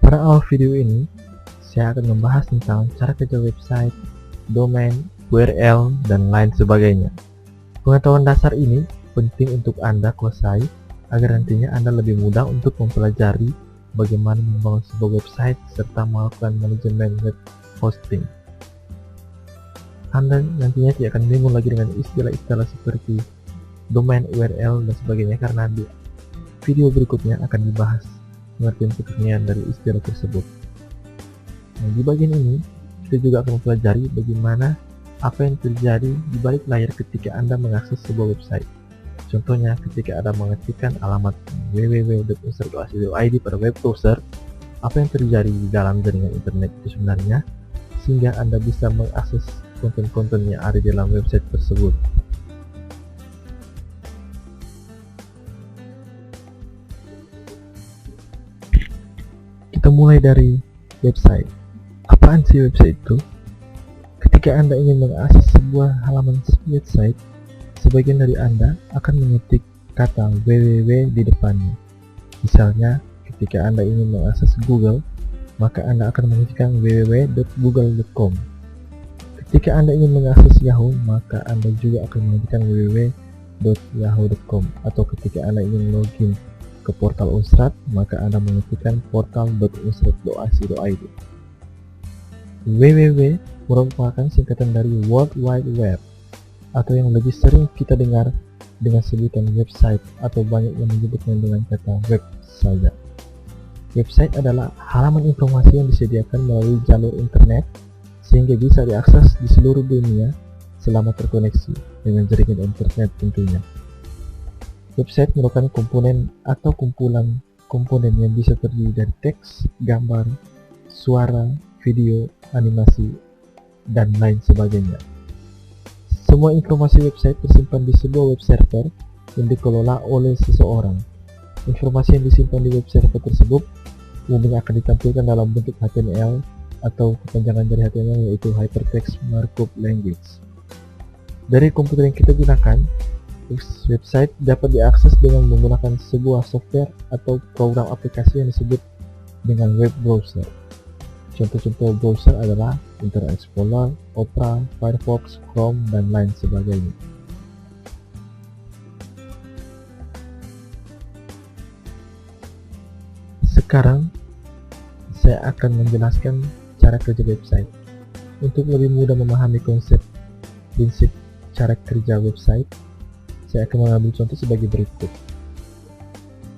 Pada awal video ini, saya akan membahas tentang cara kerja website, domain, URL, dan lain sebagainya. Pengetahuan dasar ini penting untuk Anda kuasai agar nantinya Anda lebih mudah untuk mempelajari bagaimana membangun sebuah website serta melakukan manajemen web hosting. Anda nantinya tidak akan bingung lagi dengan istilah-istilah seperti domain, URL, dan sebagainya karena di video berikutnya akan dibahas pengertian dari istilah tersebut. Nah, di bagian ini kita juga akan mempelajari bagaimana apa yang terjadi di balik layar ketika Anda mengakses sebuah website. Contohnya ketika Anda mengetikkan alamat www.unser.ac.id pada web browser, apa yang terjadi di dalam jaringan internet itu sebenarnya sehingga Anda bisa mengakses konten-konten yang ada di dalam website tersebut. Kita mulai dari website. Apaan sih website itu? Ketika Anda ingin mengakses sebuah halaman website, sebagian dari Anda akan mengetik kata www di depannya. Misalnya, ketika Anda ingin mengakses Google, maka Anda akan mengetikkan www.google.com. Ketika Anda ingin mengakses Yahoo, maka Anda juga akan mengetikkan www.yahoo.com. Atau ketika Anda ingin login ke portal Unsrat, maka Anda mengetikkan portal.unsrat.ac.id. www merupakan singkatan dari World Wide Web, atau yang lebih sering kita dengar dengan sebutan website, atau banyak yang menyebutnya dengan kata web saja. Website adalah halaman informasi yang disediakan melalui jalur internet sehingga bisa diakses di seluruh dunia selama terkoneksi dengan jaringan internet tentunya. Website merupakan komponen atau kumpulan komponen yang bisa terdiri dari teks, gambar, suara, video, animasi, dan lain sebagainya. Semua informasi website tersimpan di sebuah web server yang dikelola oleh seseorang. Informasi yang disimpan di web server tersebut umumnya akan ditampilkan dalam bentuk HTML atau kepanjangan dari HTML, yaitu Hypertext Markup Language. Dari komputer yang kita gunakan, website dapat diakses dengan menggunakan sebuah software atau program aplikasi yang disebut dengan web browser. Contoh-contoh browser adalah Internet Explorer, Opera, Firefox, Chrome, dan lain sebagainya. Sekarang, saya akan menjelaskan cara kerja website. Untuk lebih mudah memahami prinsip cara kerja website, saya akan mengambil contoh sebagai berikut.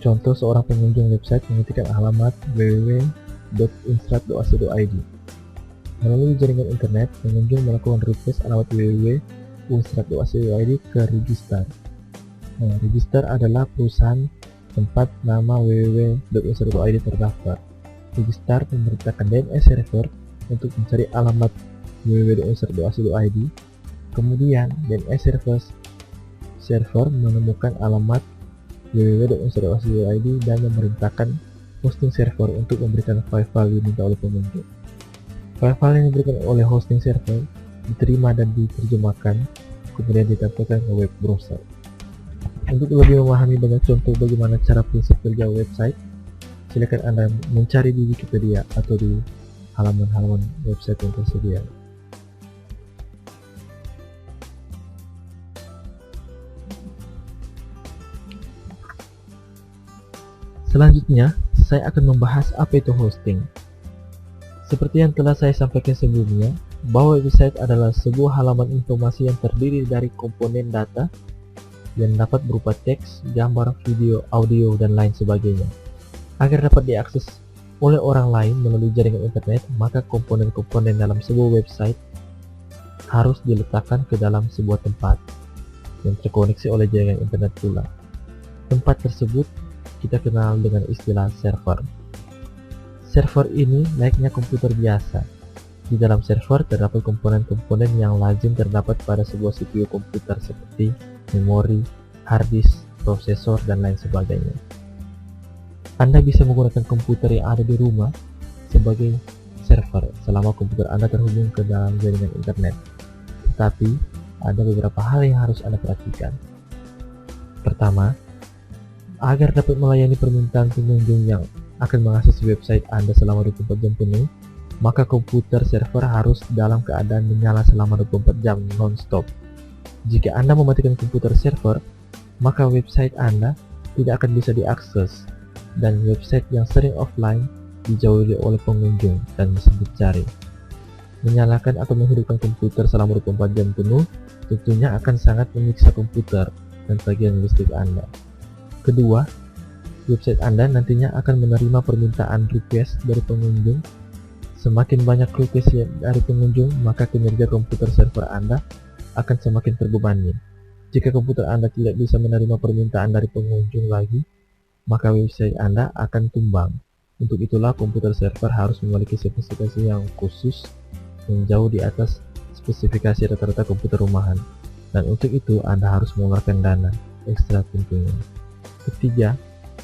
Contoh seorang pengunjung website mengetikkan alamat www.unsrat.ac.id. Melalui jaringan internet, pengunjung melakukan request alamat www.unsrat.ac.id ke Register. Register adalah perusahaan tempat nama www.unsrat.id terdaftar. Register memerintahkan DNS server untuk mencari alamat www.unsrat.ac.id. Kemudian DNS server menemukan alamat www.unsrat.ac.id dan memerintahkan hosting server untuk memberikan file-file yang diminta oleh pengunjung. File-file yang diberikan oleh hosting server diterima dan diterjemahkan, kemudian ditampilkan ke web browser. Untuk lebih memahami banyak contoh bagaimana cara prinsip kerja website, silakan Anda mencari di Wikipedia atau di halaman-halaman website yang tersedia. Selanjutnya, saya akan membahas apa itu hosting. Seperti yang telah saya sampaikan sebelumnya, bahwa website adalah sebuah halaman informasi yang terdiri dari komponen data yang dapat berupa teks, gambar, video, audio, dan lain sebagainya. Agar dapat diakses oleh orang lain melalui jaringan internet, maka komponen-komponen dalam sebuah website harus diletakkan ke dalam sebuah tempat yang terkoneksi oleh jaringan internet pula. Tempat tersebut kita kenal dengan istilah server. Server ini layaknya komputer biasa. Di dalam server terdapat komponen-komponen yang lazim terdapat pada sebuah CPU komputer seperti memori, hard disk, prosesor, dan lain sebagainya. Anda bisa menggunakan komputer yang ada di rumah sebagai server selama komputer Anda terhubung ke dalam jaringan internet. Tetapi, ada beberapa hal yang harus Anda perhatikan. Pertama, agar dapat melayani permintaan pengunjung yang akan mengakses website Anda selama 24 jam penuh, maka komputer server harus dalam keadaan menyala selama 24 jam non-stop. Jika Anda mematikan komputer server, maka website Anda tidak akan bisa diakses, dan website yang sering offline dijauhi oleh pengunjung dan mesin pencari. Menyalakan atau menghidupkan komputer selama 24 jam penuh tentunya akan sangat menyiksa komputer dan bagian listrik Anda. Kedua, website Anda nantinya akan menerima permintaan request dari pengunjung. Semakin banyak request dari pengunjung, maka kinerja komputer server Anda akan semakin terbebani. Jika komputer Anda tidak bisa menerima permintaan dari pengunjung lagi, maka website Anda akan tumbang. Untuk itulah komputer server harus memiliki spesifikasi yang khusus yang jauh di atas spesifikasi rata-rata komputer rumahan, dan untuk itu Anda harus mengeluarkan dana ekstra tentunya. Ketiga,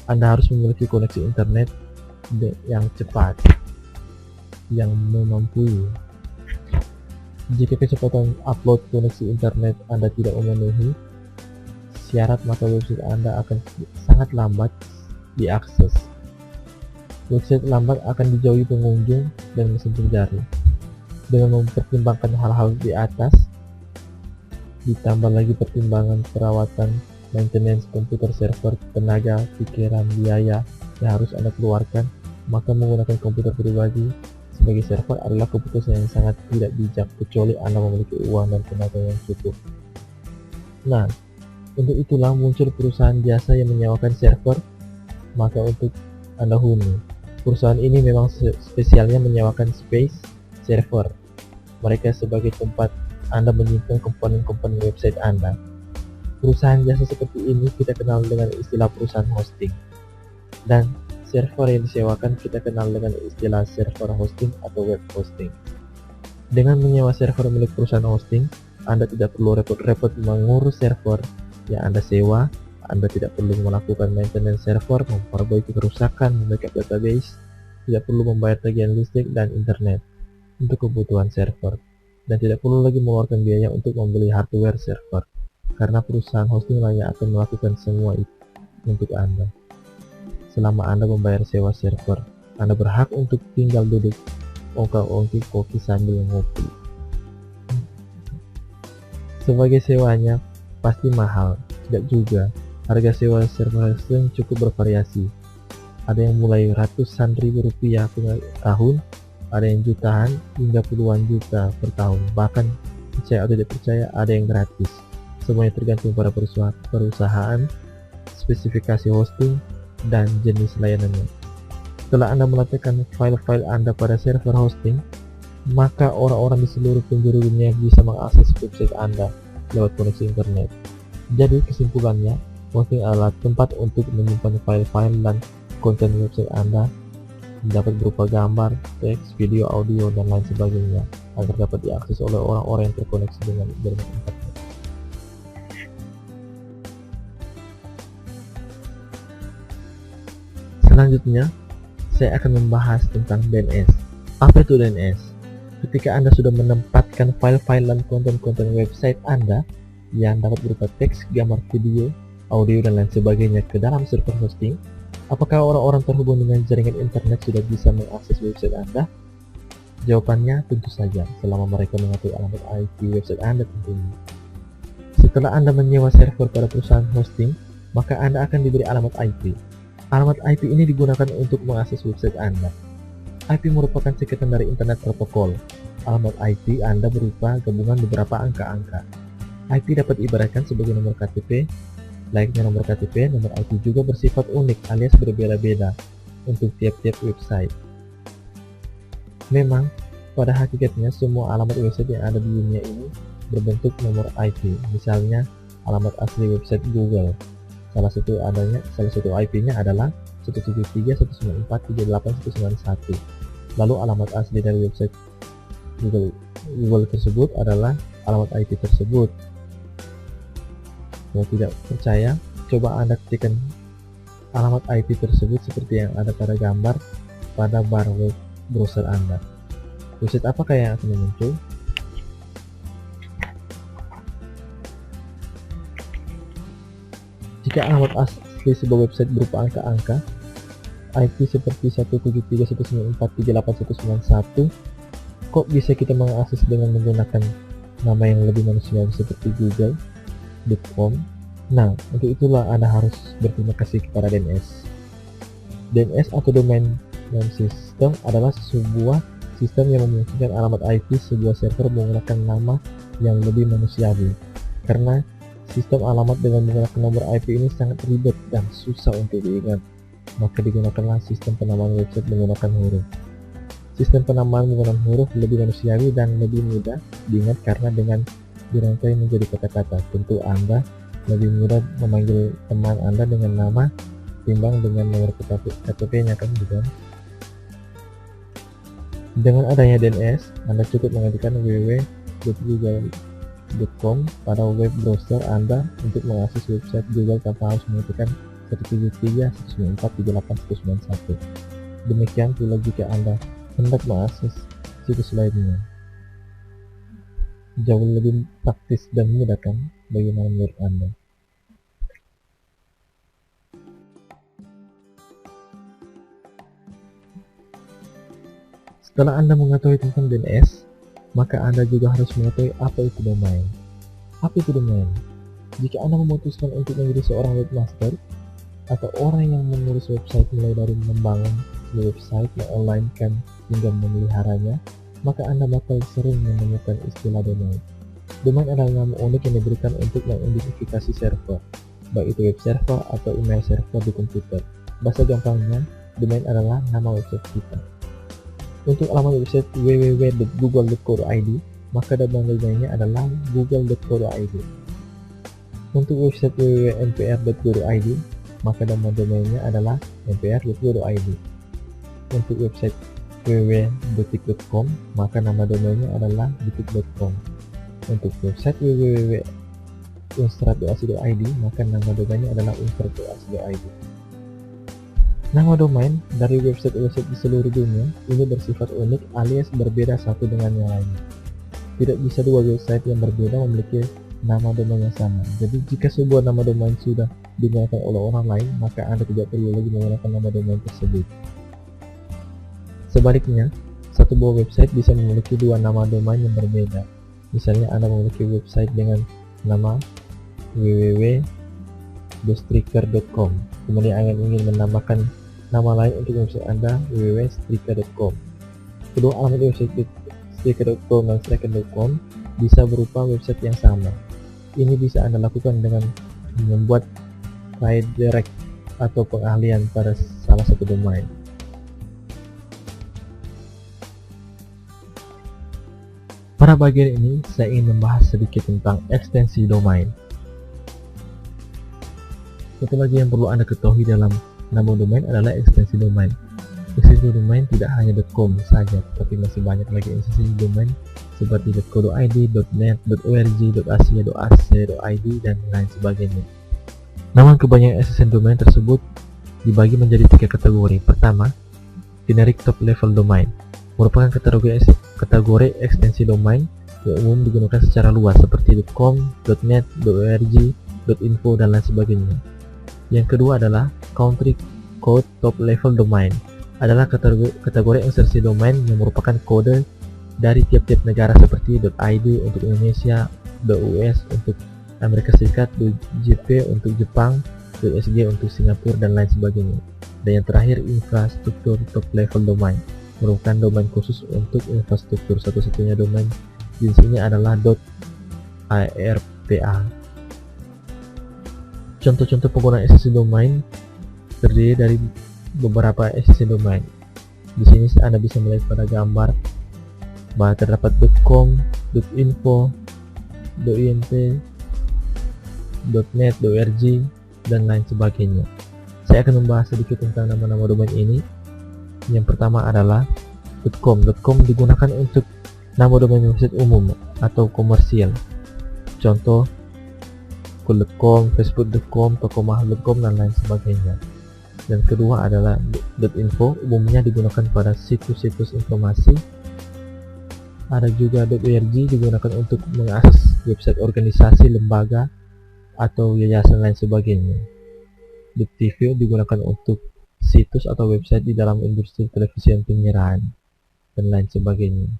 Anda harus memiliki koneksi internet yang cepat yang memampui. Jika kecepatan upload koneksi internet Anda tidak memenuhi syarat, maka website Anda akan sangat lambat diakses. Website lambat akan dijauhi pengunjung dan mesin pencari. Dengan mempertimbangkan hal-hal di atas, ditambah lagi pertimbangan perawatan, maintenance komputer server, tenaga, pikiran, biaya yang harus Anda keluarkan, maka menggunakan komputer pribadi sebagai server adalah keputusan yang sangat tidak bijak, kecuali Anda memiliki uang dan tenaga yang cukup. Nah, untuk itulah muncul perusahaan jasa yang menyewakan server. Maka untuk Anda huni, perusahaan ini memang spesialnya menyewakan space server mereka sebagai tempat Anda menyimpan komponen-komponen website Anda. Perusahaan jasa seperti ini kita kenal dengan istilah perusahaan hosting, dan server yang disewakan kita kenal dengan istilah server hosting atau web hosting. Dengan menyewa server milik perusahaan hosting, Anda tidak perlu repot-repot mengurus server yang Anda sewa. Anda tidak perlu melakukan maintenance server, memperbaiki kerusakan, membackup database, tidak perlu membayar tagihan listrik dan internet untuk kebutuhan server, dan tidak perlu lagi mengeluarkan biaya untuk membeli hardware server, karena perusahaan hosting lainnya akan melakukan semua itu untuk Anda. Selama Anda membayar sewa server, Anda berhak untuk tinggal duduk ongkang-ongking kopi sambil ngopi. Sebagai sewanya pasti mahal, tidak juga. Harga sewa server hosting cukup bervariasi. Ada yang mulai ratusan ribu rupiah per tahun, ada yang jutaan hingga puluhan juta per tahun. Bahkan percaya atau tidak percaya, ada yang gratis. Semuanya tergantung pada perusahaan, spesifikasi hosting, dan jenis layanannya. Setelah Anda meletakkan file-file Anda pada server hosting, maka orang-orang di seluruh penjuru dunia bisa mengakses website Anda lewat koneksi internet. Jadi kesimpulannya, hosting adalah tempat untuk menyimpan file-file dan konten website Anda, dapat berupa gambar, teks, video, audio, dan lain sebagainya, agar dapat diakses oleh orang-orang yang terkoneksi dengan jaringan internet. Selanjutnya, saya akan membahas tentang DNS. Apa itu DNS? Ketika Anda sudah menempatkan file-file dan konten-konten website Anda yang dapat berupa teks, gambar, video, audio, dan lain sebagainya ke dalam server hosting, apakah orang-orang terhubung dengan jaringan internet sudah bisa mengakses website Anda? Jawabannya tentu saja, selama mereka mengetahui alamat IP website Anda tentunya. Setelah Anda menyewa server pada perusahaan hosting, maka Anda akan diberi alamat IP. Alamat IP ini digunakan untuk mengakses website Anda. IP merupakan singkatan dari Internet Protocol. Alamat IP Anda berupa gabungan beberapa angka-angka. IP dapat diibaratkan sebagai nomor KTP. Layaknya nomor KTP, nomor IP juga bersifat unik alias berbeda-beda untuk tiap-tiap website. Memang, pada hakikatnya semua alamat website yang ada di dunia ini berbentuk nomor IP. Misalnya, alamat asli website Google. Salah satu IP-nya adalah 173.194.38.191. Lalu alamat asli dari website Google tersebut adalah alamat IP tersebut. Kalau tidak percaya, coba Anda ketikkan alamat IP tersebut seperti yang ada pada gambar pada bar web browser Anda. Website apakah yang akan muncul? Jika alamat asli sebuah website berupa angka-angka, IP seperti 173.194.381, kok bisa kita mengakses dengan menggunakan nama yang lebih manusiawi seperti google.com? Nah, untuk itulah Anda harus berterima kasih kepada DNS. DNS atau Domain Name System adalah sebuah sistem yang memungkinkan alamat IP sebuah server menggunakan nama yang lebih manusiawi. Karena sistem alamat dengan menggunakan nomor IP ini sangat ribet dan susah untuk diingat, maka digunakanlah sistem penamaan website menggunakan huruf. Sistem penamaan menggunakan huruf lebih manusiawi dan lebih mudah diingat karena dengan dirangkai menjadi kata-kata. Tentu Anda lebih mudah memanggil teman Anda dengan nama timbang dengan nomor KTP-nya, kan bukan? Dengan adanya DNS, Anda cukup mengetikkan www.google.com pada web browser Anda untuk mengakses website Google tanpa harus mengetikkan 173.194.381. Demikian pula jika Anda hendak mengakses situs lainnya. Jauh lebih praktis dan mudah, kan? Bagaimana menurut Anda? Setelah Anda mengetahui tentang DNS, maka Anda juga harus mengetahui apa itu domain. Apa itu domain? Jika Anda memutuskan untuk menjadi seorang webmaster atau orang yang mengurus website mulai dari membangun website, mengonlinekan hingga memeliharanya, maka Anda bakal sering menemukan istilah domain. Domain adalah nama unik yang diberikan untuk mengidentifikasi server, baik itu web server atau email server di komputer. Bahasa gampangnya, domain adalah nama website kita. Untuk alamat website www.google.co.id, maka domainnya adalah google.co.id. Untuk website www.npr.go.id, maka domainnya adalah npr.go.id. Untuk website www.detik.com, maka nama domainnya adalah detik.com. Untuk website www.unstrat.ac.id, maka nama domainnya adalah unstrat.ac.id. Nama domain dari website-website di seluruh dunia ini bersifat unik alias berbeda satu dengan yang lainnya. Tidak bisa dua website yang berbeda memiliki nama domain yang sama. Jadi jika sebuah nama domain sudah digunakan oleh orang lain, maka Anda tidak perlu lagi menggunakan nama domain tersebut. Sebaliknya, satu buah website bisa memiliki dua nama domain yang berbeda. Misalnya Anda memiliki website dengan nama www.striker.com, kemudian Anda ingin menambahkan nama lain untuk website Anda www.striker.com. Kedua alamat website striker.com dan striker.com bisa berupa website yang sama. Ini bisa Anda lakukan dengan membuat redirect atau pengalihan pada salah satu domain. Pada bagian ini, saya ingin membahas sedikit tentang ekstensi domain. Satu lagi yang perlu Anda ketahui dalam nama domain adalah ekstensi domain. Ekstensi domain tidak hanya .com saja, tapi masih banyak lagi ekstensi domain seperti .co.id, .net, .org, .asia, .ac, .id, dan lain sebagainya. Namun kebanyakan ekstensi domain tersebut dibagi menjadi 3 kategori. Pertama, generic top level domain, merupakan kategori ekstensi domain yang umum digunakan secara luas seperti .com, .net, .org, .info, dan lain sebagainya. Yang kedua adalah country code top level domain, adalah kategori ekstensi domain yang merupakan kode dari tiap-tiap negara seperti .id untuk Indonesia, .us untuk Amerika Serikat, .jp untuk Jepang, .sg untuk Singapura, dan lain sebagainya. Dan yang terakhir, infrastruktur top level domain, merupakan domain khusus untuk infrastruktur. Satu-satunya domain jenis ini adalah .irpa. Contoh-contoh penggunaan ekstensi domain terdiri dari beberapa ekstensi domain. Di sini Anda bisa melihat pada gambar bahwa terdapat .com, .info, .int, .net, .org, dan lain sebagainya. Saya akan membahas sedikit tentang nama-nama domain ini. Yang pertama adalah .com. .com digunakan untuk nama domain website umum atau komersial. Contoh .com, facebook.com, tokomahal.com, dan lain sebagainya. Dan kedua adalah .info, umumnya digunakan pada situs-situs informasi. Ada juga .org, digunakan untuk mengakses website organisasi, lembaga, atau yayasan lain sebagainya. .tv digunakan untuk situs atau website di dalam industri televisi dan penyiaran, dan lain sebagainya.